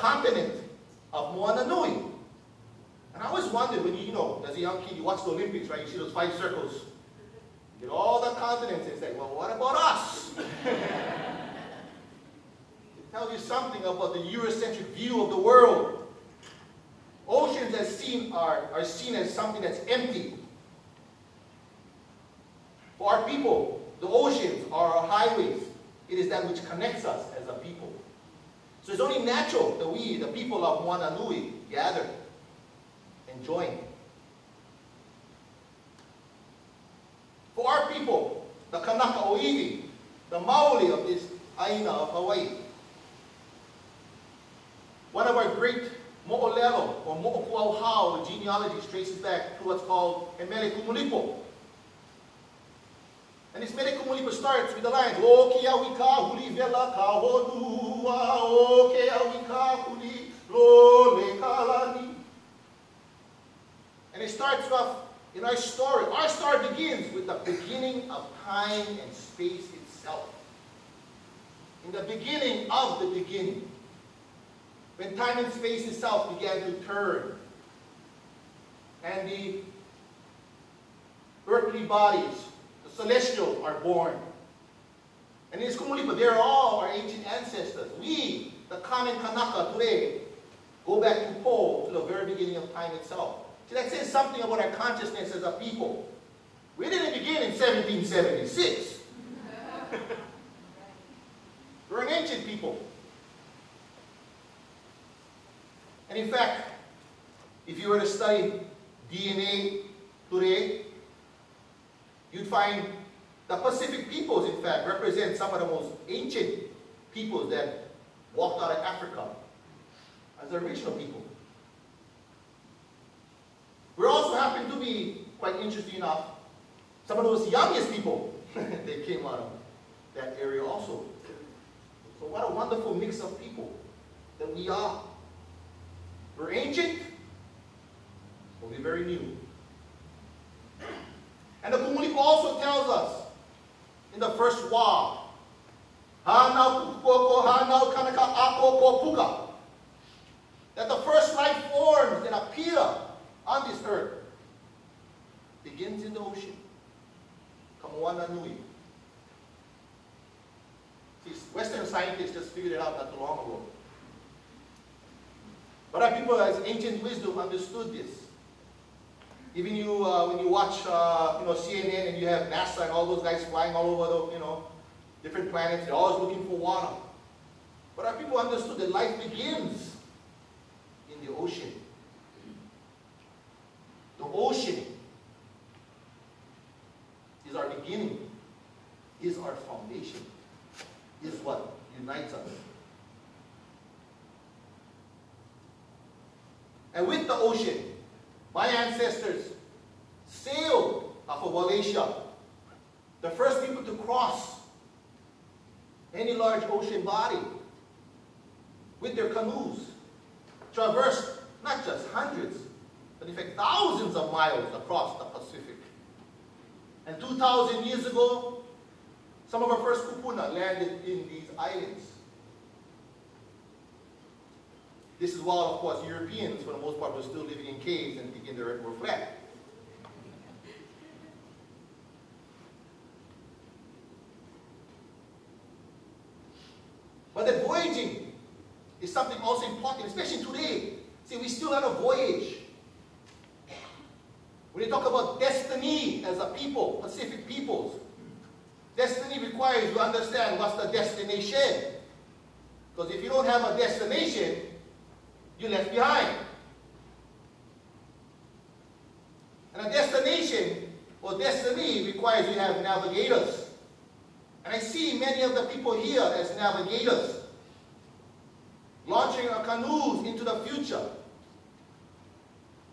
continent of Moana Nui. And I always wondered when as a young kid, you watch the Olympics, right? You see those 5 circles. You get all the continents and say, well, what about us? It tells you something about the Eurocentric view of the world. Oceans are seen as something that's empty. For our people, the oceans are our highways. It is that which connects us as a people. So it's only natural that we, the people of Moana Nui, gather and join. For our people, the Kanaka Oiwi, the Maoli of this Aina of Hawaii, one of our great Mo'olelo, or Mo'okuauhao genealogies traces back to what's called a Mele Kumulipo. And this Mele Kumulipo starts with the lines, O kia wika huli vela ka honua, O kia wika huli lo le kalani. And it starts off in our story. Our story begins with the beginning of time and space itself. In the beginning of the beginning, when time and space itself began to turn, and the earthly bodies, the celestial, are born. And in this Kumulipa, they are all our ancient ancestors. We, the common Kanaka today, go back to Po, to the very beginning of time itself. See, that says something about our consciousness as a people. We didn't begin in 1776. We're an ancient people. And in fact, if you were to study DNA today, you'd find the Pacific peoples, in fact, represent some of the most ancient peoples that walked out of Africa as the original people. We also happen to be, quite interesting enough, some of those youngest people that came out of that area also. So what a wonderful mix of people that we are. We're ancient, but we're very new. And the Kumulipa also tells us in the first wa, that the first life forms that appear on this earth begins in the ocean. Moana Nui. These Western scientists just figured it out not too long ago. But our people, as ancient wisdom, understood this. Even you, when you watch, CNN, and you have NASA and all those guys flying all over the, different planets, they're always looking for water. But our people understood that life begins in the ocean. The ocean is our beginning, is our foundation, is what unites us. And with the ocean, my ancestors sailed off of Wallachia, the first people to cross any large ocean body with their canoes, traversed not just hundreds, but in fact thousands of miles across the Pacific. And 2,000 years ago, some of our first kupuna landed in these islands. This is while, of course, Europeans, for the most part, were still living in caves and thinking the earth were flat. But that voyaging is something also important, especially today. See, we still have a voyage. When you talk about destiny as a people, Pacific peoples, destiny requires you to understand what's the destination. Because if you don't have a destination, you're left behind. And a destination or destiny requires you to have navigators. And I see many of the people here as navigators, launching our canoes into the future.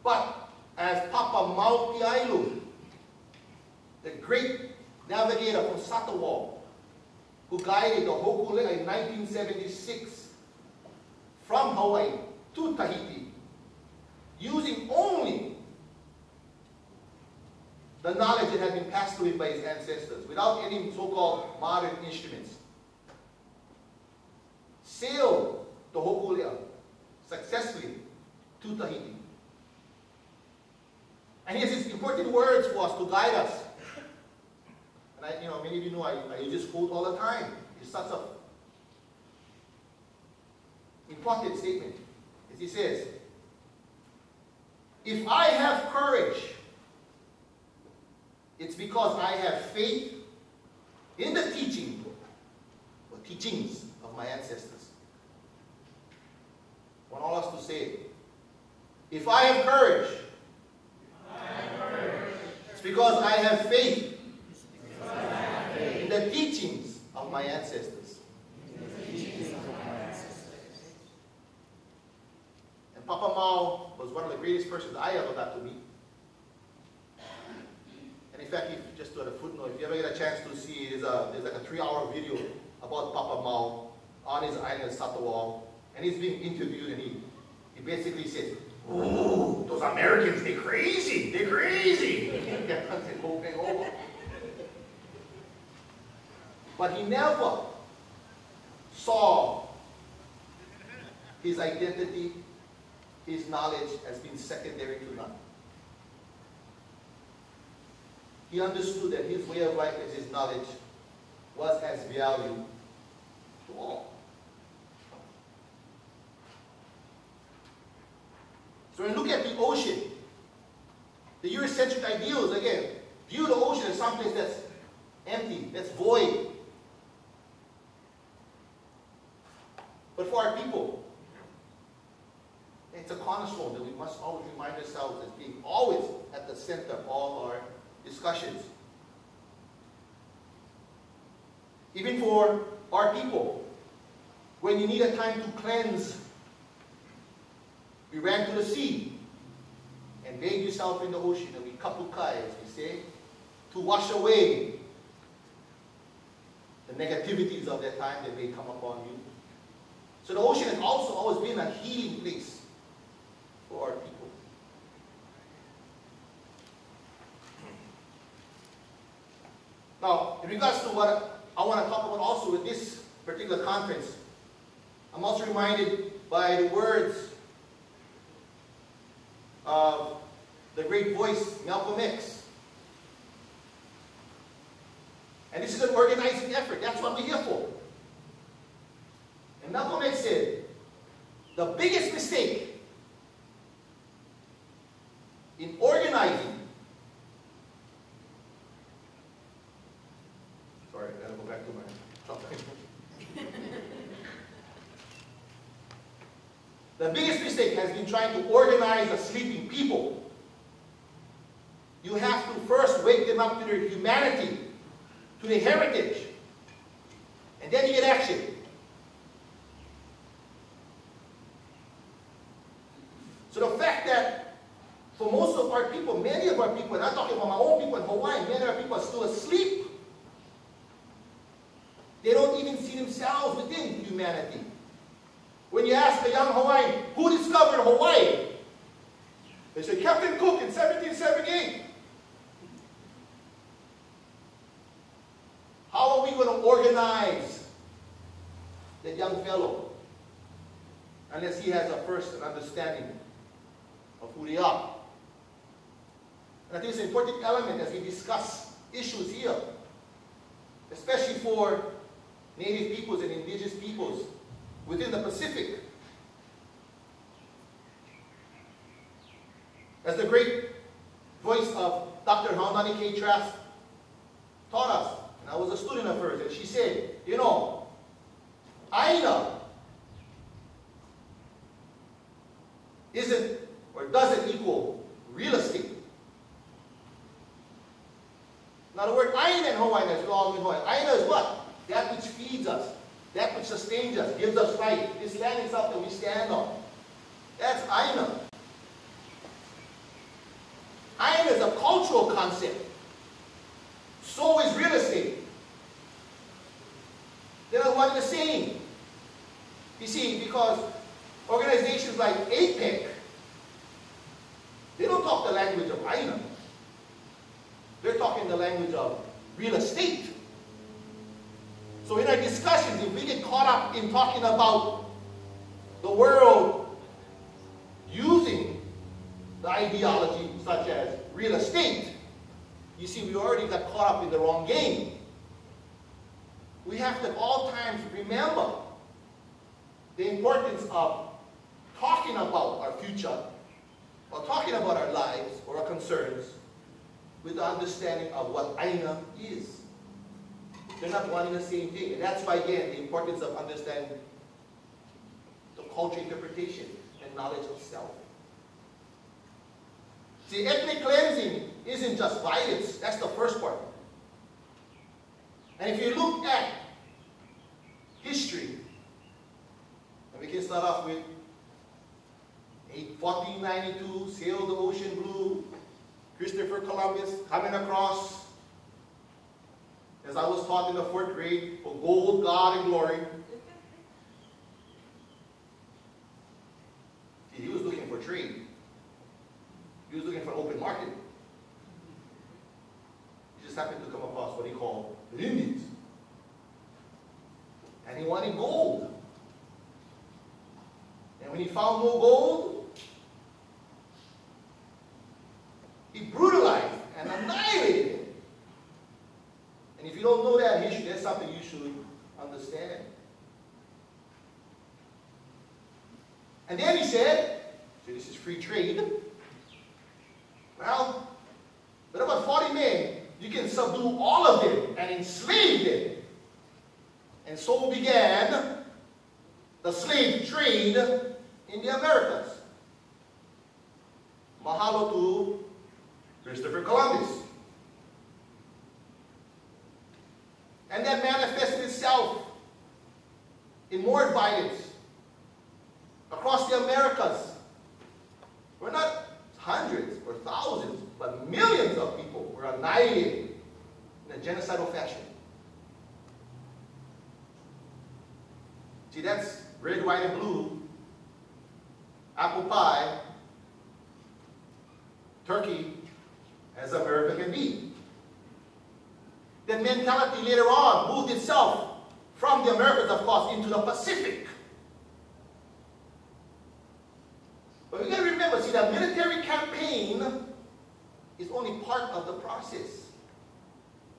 But as Papa Maupiailu, the great navigator from Satawal, who guided the Hokulea in 1976 from Hawaii to Tahiti, using only the knowledge that had been passed to him by his ancestors, without any so-called modern instruments, sailed the Hokulea successfully to Tahiti. And he has these important words for us to guide us. And many of you know I use this quote all the time. It's such an important statement. As he says, if I have courage, it's because I have faith in the teachings of my ancestors. I want all us to say, if I have courage, it's because I have faith in the teachings of my ancestors. And Papa Mao was one of the greatest persons I ever got to meet. And in fact, just to add a footnote, if you ever get a chance to see, there's like a 3-hour video about Papa Mao on his island Satawal, and he's being interviewed, and he basically says, "Oh, those Americans, they're crazy, they're crazy." But he never saw his identity, his knowledge as being secondary to none. He understood that his way of life and his knowledge was as value to all. So when you look at the ocean, the Eurocentric ideals, again, view the ocean as someplace that's empty, that's void. But for our people, it's a cornerstone that we must always remind ourselves as being always at the center of all our discussions. Even for our people, when you need a time to cleanse, we ran to the sea and bathe yourself in the ocean, and we kapukai, as we say, to wash away the negativities of that time that may come upon you. So the ocean has also always been a healing place for our people. Now, in regards to what I want to talk about also with this particular conference, I'm also reminded by the words of the great voice, Malcolm X. And this is an organizing effort. That's what we're here for. And Malcolm X said, the biggest mistake in organizing, sorry, I gotta go back to my topic. The biggest mistake has been trying to organize a sleeping people. You have to first wake them up to their humanity, to their heritage, and then you get action. So the fact that for most of our people, many of our people, and I'm talking about my own people in Hawaii, many of our people are still asleep. They don't even see themselves within humanity. When you ask a young Hawaiian, who discovered Hawaii? They say, Captain Cook in 1778. How are we going to organize that young fellow unless he has a first understanding of who they are? And I think it's an important element as we discuss issues here, especially for Native peoples and indigenous peoples within the Pacific. As the great voice of Dr. Moana Nui Trask taught us, and I was a student of hers, and she said, you know, Aina isn't or doesn't equal real estate. Now the word Aina in Hawaiian, as we all know in Hawaii, Aina is what? That which feeds us, that which sustains us, gives us life. This land is something we stand on. That's Aina. Aina is a cultural concept. So is real estate. They're one and the same. You see, because organizations like APEC, they don't talk the language of Aina. They're talking the language of real estate. So in our discussions, if we get caught up in talking about the world ideology such as real estate, you see, we already got caught up in the wrong game. We have to at all times remember the importance of talking about our future, or talking about our lives or our concerns with the understanding of what Aina is. They're not one and the same thing. And that's why, again, the importance of understanding the culture interpretation and knowledge of self. See, ethnic cleansing isn't just violence. That's the first part. And if you look at history, and we can start off with 1492, sailed the ocean blue, Christopher Columbus coming across, as I was taught in the 4th grade, for gold, God, and glory. See, he was looking for trade. He was looking for an open market. He just happened to come across what he called the Indians. And he wanted gold. And when he found no gold, he brutalized and annihilated it. And if you don't know that history, that's something you should understand. And then he said, so this is free trade. Well, with about 40 men, you can subdue all of them and enslave them. And so began the slave trade in the Americas. Mahalo to Christopher Columbus. And that manifested itself in more violence across the Americas. We're not hundreds or thousands, but millions of people were annihilated in a genocidal fashion. See, that's red, white, and blue, apple pie, turkey, as America can be. That mentality later on moved itself from the Americas, of course, into the Pacific. But we got to remember, see, that military campaign is only part of the process.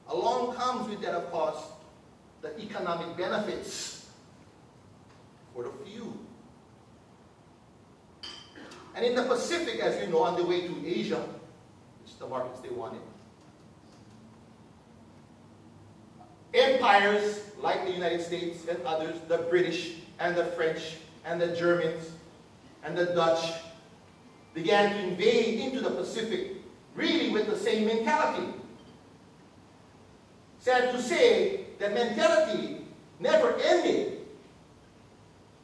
Along comes with that, of course, the economic benefits for the few. And in the Pacific, as you know, on the way to Asia, which is the markets they wanted, empires like the United States and others, the British and the French and the Germans and the Dutch, began to invade into the Pacific really with the same mentality. Sad to say, that mentality never ended.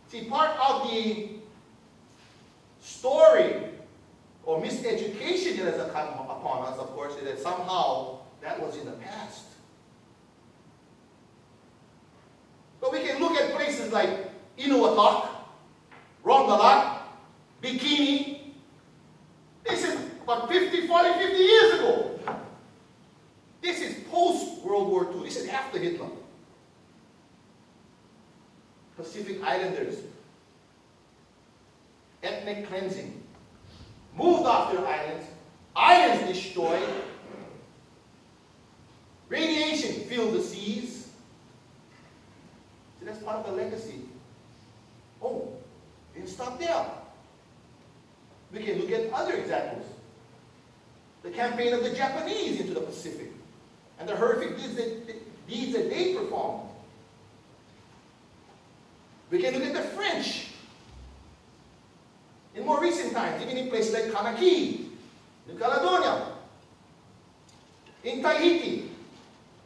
See, part of the story or miseducation that has come upon us, of course, is that somehow that was in the past. But we can look at places like Inuatok, Rongelap, Bikini. This is about 50, 40, 50 years ago. This is post-World War II. This is after Hitler. Pacific Islanders. Ethnic cleansing. Moved off their islands. Islands destroyed. Radiation filled the seas. So that's part of the legacy. Oh, didn't stop there. We can look at other examples. The campaign of the Japanese into the Pacific and the horrific deeds that they performed. We can look at the French in more recent times, even in places like Kanaki, New Caledonia, in Tahiti,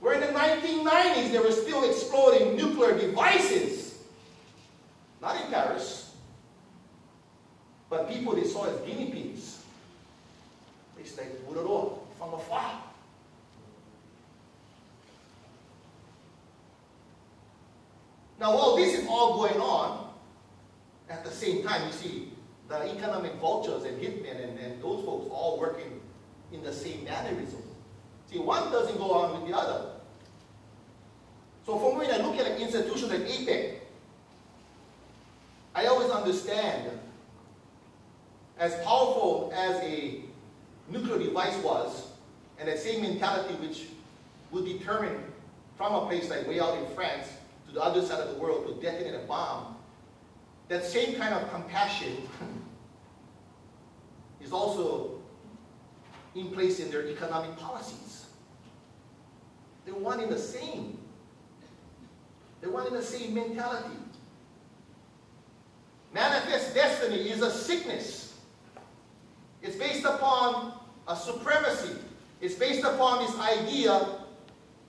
where in the 1990s they were still exploding nuclear devices. Not in Paris, but people they saw as guinea pigs. Places like Buroro, from afar. Now, while this is all going on, at the same time, you see the economic vultures and hitmen and those folks all working in the same mannerism. See, one doesn't go on with the other. So for me, when I look at an institution like APEC, I always understand as powerful as a nuclear device was, and that same mentality which would determine from a place like way out in France to the other side of the world to detonate a bomb, that same kind of compassion is also in place in their economic policies. They're one and the same. They're one and the same mentality. Manifest destiny is a sickness. It's based upon a supremacy. It's based upon this idea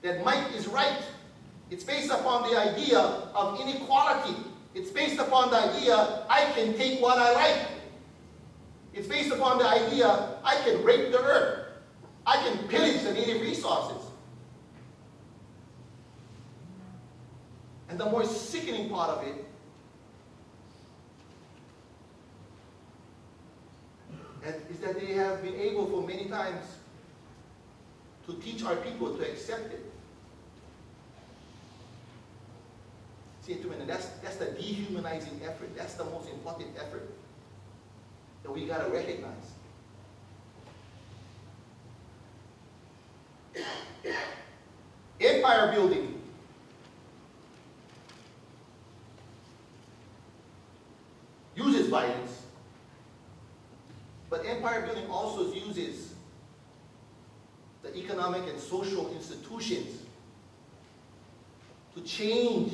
that might is right. It's based upon the idea of inequality. It's based upon the idea I can take what I like. It's based upon the idea I can rape the earth. I can pillage the native resources. And the more sickening part of it is that they have been able for many times to teach our people to accept it. See, that's the dehumanizing effort. That's the most important effort that we got to recognize. Empire building. Uses violence, but empire building also uses the economic and social institutions to change.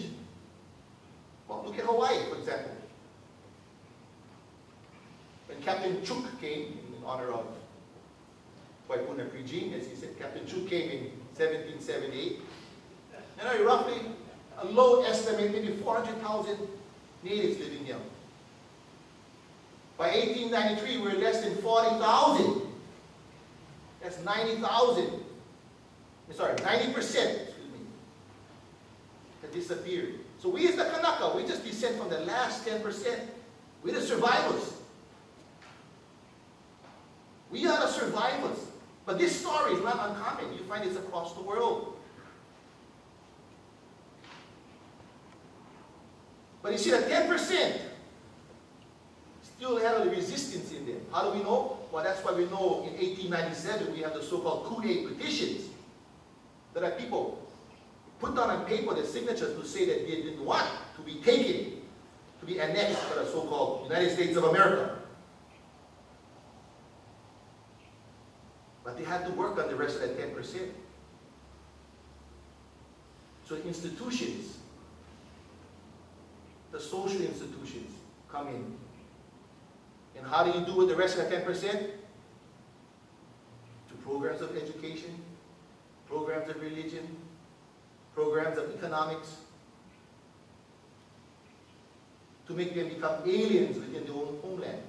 Well, look at Hawaii, for example. When Captain Chook came, in honor of Waipuna regime, as he said, Captain Chook came in 1778, and roughly a low estimate, maybe 400,000 natives living here. By 1893, we were less than 40,000. That's 90,000. Sorry, 90%, excuse me, had disappeared. So we as the Kanaka, we just descend from the last 10%. We're the survivors. We are the survivors. But this story is not uncommon. You find it across the world. But you see, the 10% still have a resistance in them. How do we know? Well, that's why we know in 1897 we have the so-called coup d'etat petitions. That are people put down on paper their signatures to say that they didn't want to be taken, to be annexed by the so-called United States of America. But they had to work on the rest of that 10%. So institutions, the social institutions come in. And how do you do with the rest of that 10%? To programs of education, programs of religion, programs of economics, to make them become aliens within their own homeland.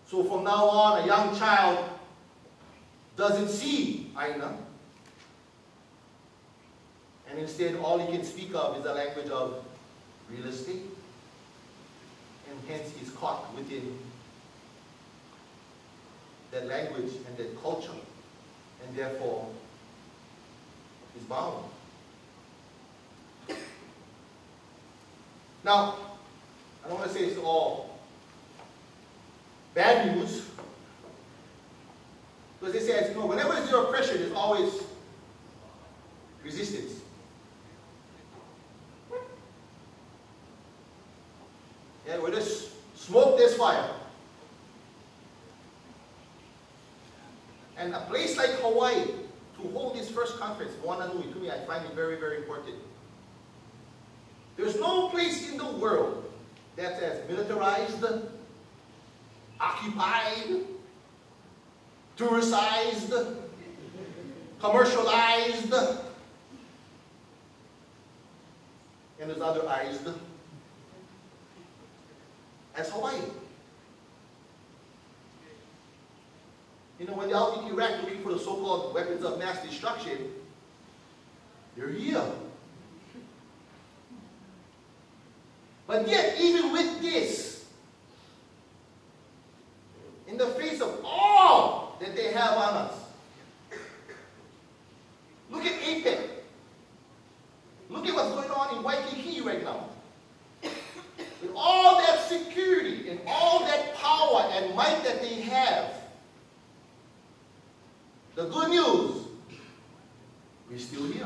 So from now on, a young child doesn't see Aina, and instead all he can speak of is the language of real estate, and hence he's caught within that language and that culture, and therefore is bound. Now, I don't want to say it's all bad news, because they say, you know, whenever there's zero pressure, there's always resistance. Yeah, where there's smoke, there's fire. And a place like Hawaii, to hold this first conference, Moana Nui, to me, I find it very, very important. There's no place in the world that's as militarized, occupied, touricized, commercialized, and there's other eyes as Hawaii. You know, when they're out in Iraq looking for the so-called weapons of mass destruction, they're here. But yet, even with this, in the face of all that they have on us, look at APEC. Look at what's going on in Waikiki right now. With all that security and all that power might that they have, the good news, we're still here.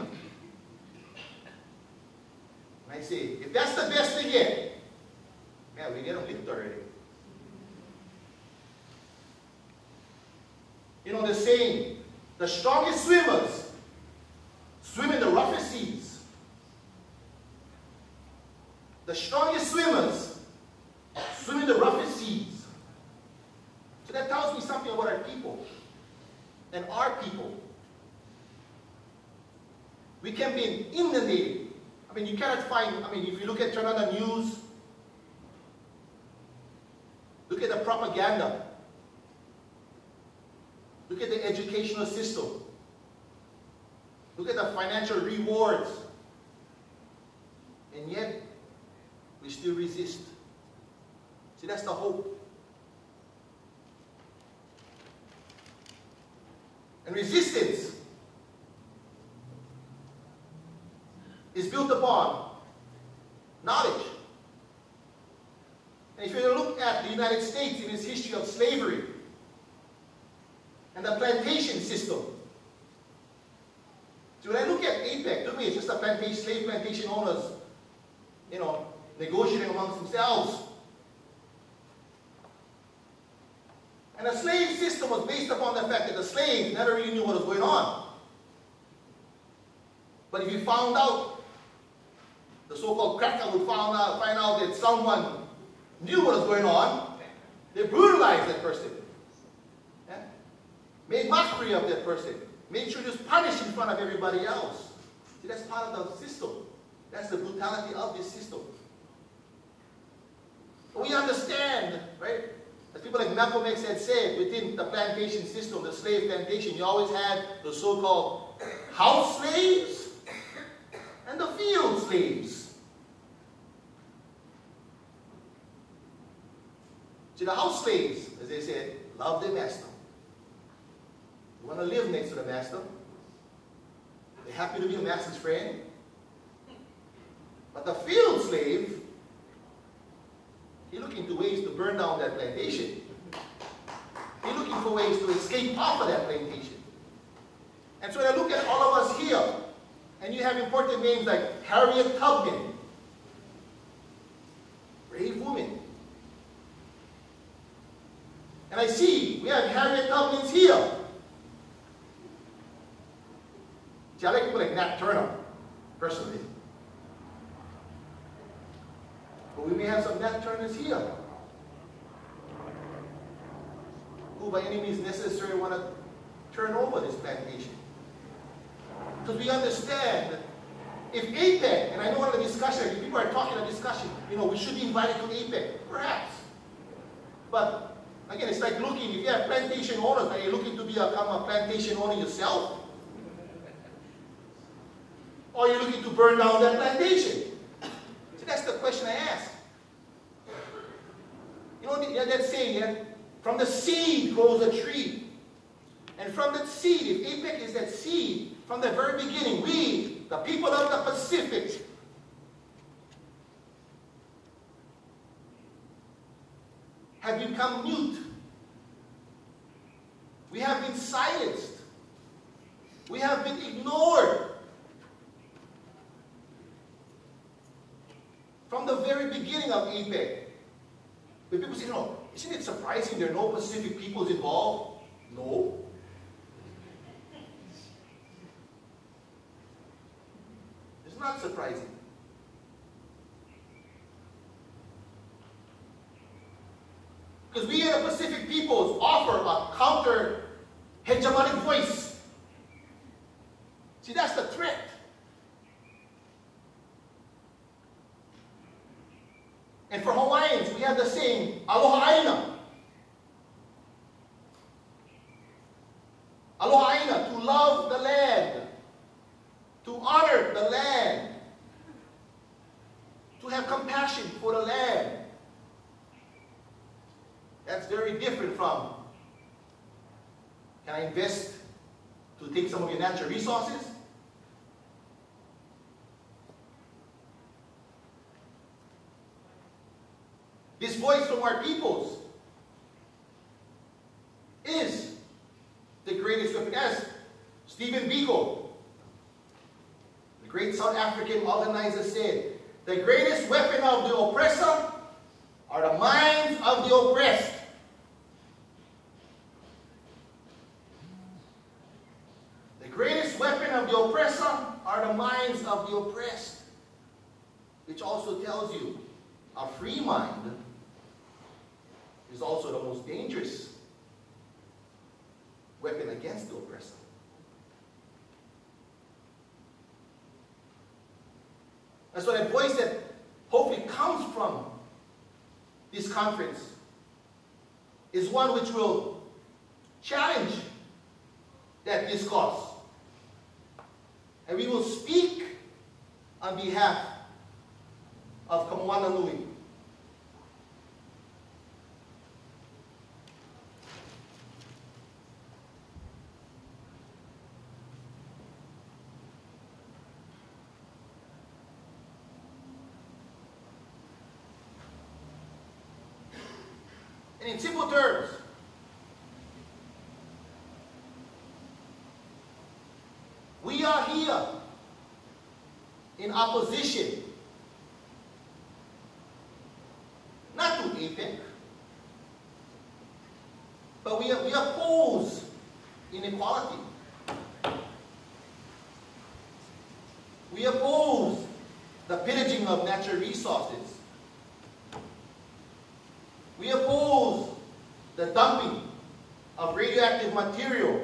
And I say, if that's the best they get, man, we get them licked already. You know the saying, the strongest swimmers swim in the roughest seas. The strongest swimmers swim in the roughest seas. So that tells me something about our people and our people. We can be inundated. I mean, you cannot find, if you turn on the news, look at the propaganda, look at the educational system, look at the financial rewards, and yet we still resist. See, that's the hope. And resistance is built upon knowledge. And if you look at the United States in its history of slavery and the plantation system, so when I look at APEC, to me it's just a slave plantation owners, negotiating amongst themselves. And the slave system was based upon the fact that the slaves never really knew what was going on. But if you found out, the so-called cracker would find out that someone knew what was going on, they brutalized that person. Yeah? Made mockery of that person. Made sure he was punished in front of everybody else. See, that's part of the system. That's the brutality of this system. But we understand, right? As people like Malcolm X had said, within the plantation system, the slave plantation, you always had the so-called house slaves and the field slaves. See, the house slaves, as they said, love their master. They want to live next to the master. They're happy to be the master's friend. But the field slave, he's looking to ways to burn down that plantation. He's looking for ways to escape off of that plantation. And so when I look at all of us here, and you have important names like Harriet Tubman, brave woman. And I see we have Harriet Tubmans here. See, I like people like Nat Turner, personally. But we may have some Nat Turners here who by any means necessary want to turn over this plantation. Because we understand if APEC, and I know one of the discussion, people are talking a discussion, we should be invited to APEC, perhaps. But again, it's like looking, if you have plantation owners, are you looking to become a plantation owner yourself? Or are you looking to burn down that plantation? See, that's the question I ask. That saying, yeah? From the seed grows a tree. And from that seed, if APEC is that seed, from the very beginning, we, the people of the Pacific, have become mute. We have been silenced. We have been ignored. From the very beginning of APEC, when people say, isn't it surprising there are no Pacific peoples involved? No. It's not surprising. Because we as the Pacific peoples offer a counter-hegemonic voice. See, that's the threat. And for Hawaiians, we have the saying, aloha aina. Aloha aina, to love the land, to honor the land, to have compassion for the land. That's very different from, can I invest to take some of your natural resources? This voice from our peoples is the greatest weapon. As Stephen Biko, the great South African organizer, said, the greatest weapon of the oppressor are the minds of the oppressed. The greatest weapon of the oppressor are the minds of the oppressed. Which also tells you a free mind is also the most dangerous weapon against the oppressor. And so that voice that hopefully comes from this conference is one which will challenge that discourse. And we will speak on behalf of Moana Nui. And in simple terms, we are here in opposition not to APEC, but we oppose inequality. We oppose the pillaging of natural resources. We oppose the dumping of radioactive material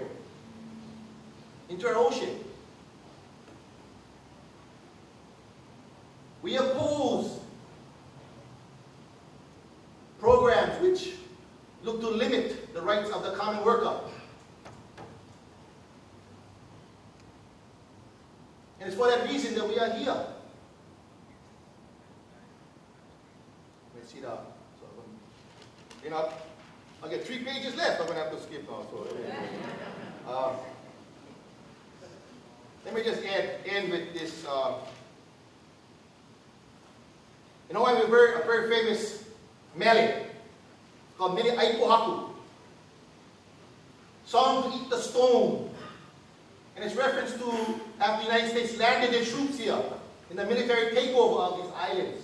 into our ocean. We oppose programs which look to limit the rights of the common worker. And it's for that reason that we are here. Let's see that. You know, I'll get 3 pages left. I'm going to have to skip now. So, let me just end with this. You know, I have a very famous mele called Mele Aipohaku. Song to Eat the Stone. And it's reference to after the United States landed their troops here in the military takeover of these islands.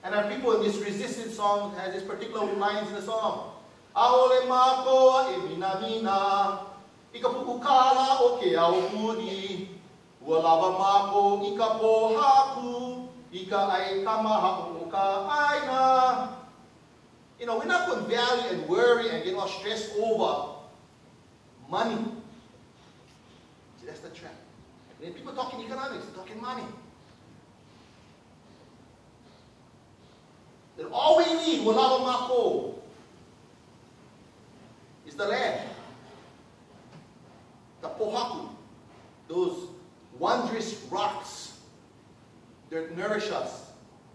And our people in this resistance song has this particular lines in the song. Aole mako e mina mina, ika pukukala o ke au mudi, ualava mako ika pohaku, ika ai kamaha uka aina. You know, we're not going to value and worry and get all stressed over money. See, that's the trap. When people talking economics, they're talking money. That all we need, Walava Mako, is the land. The Pohaku, those wondrous rocks that nourish us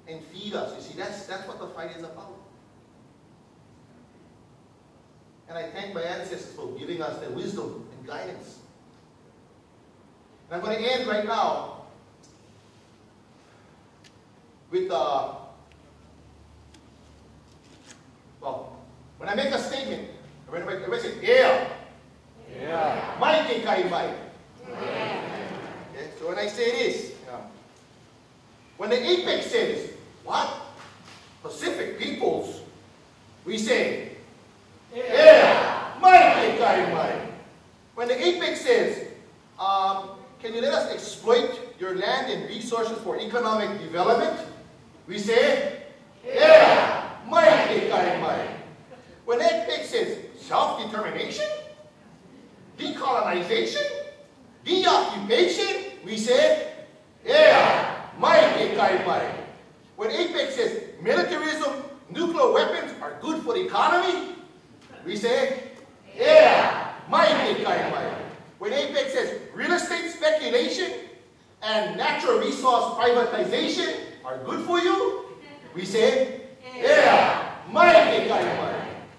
and feed us. You see, that's what the fight is about. And I thank my ancestors for giving us their wisdom and guidance. And I'm going to end right now with well, when I make a statement, everybody say, yeah. Yeah. Mai ke kai mai. Okay, so when I say this, when the APEC says, what? Pacific peoples, we say, yeah. Mai ke kai mai. When the APEC says, can you let us exploit your land and resources for economic development? We say, yeah. When APEC says self-determination, decolonization, deoccupation, we say, yeah, when APEC says militarism, nuclear weapons are good for the economy, we say, yeah, when APEC says real estate speculation and natural resource privatization are good for you, we say, yeah,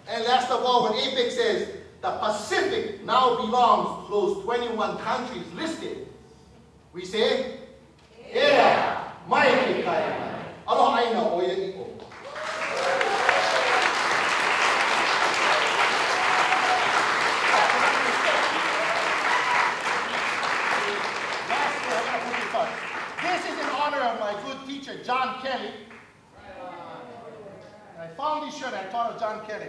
and last of all, when APEC says the Pacific now belongs to those 21 countries listed, we say, yeah, aloha aina oia iko. of my good teacher, John Kelly. I found this shirt. I thought of John Kelly.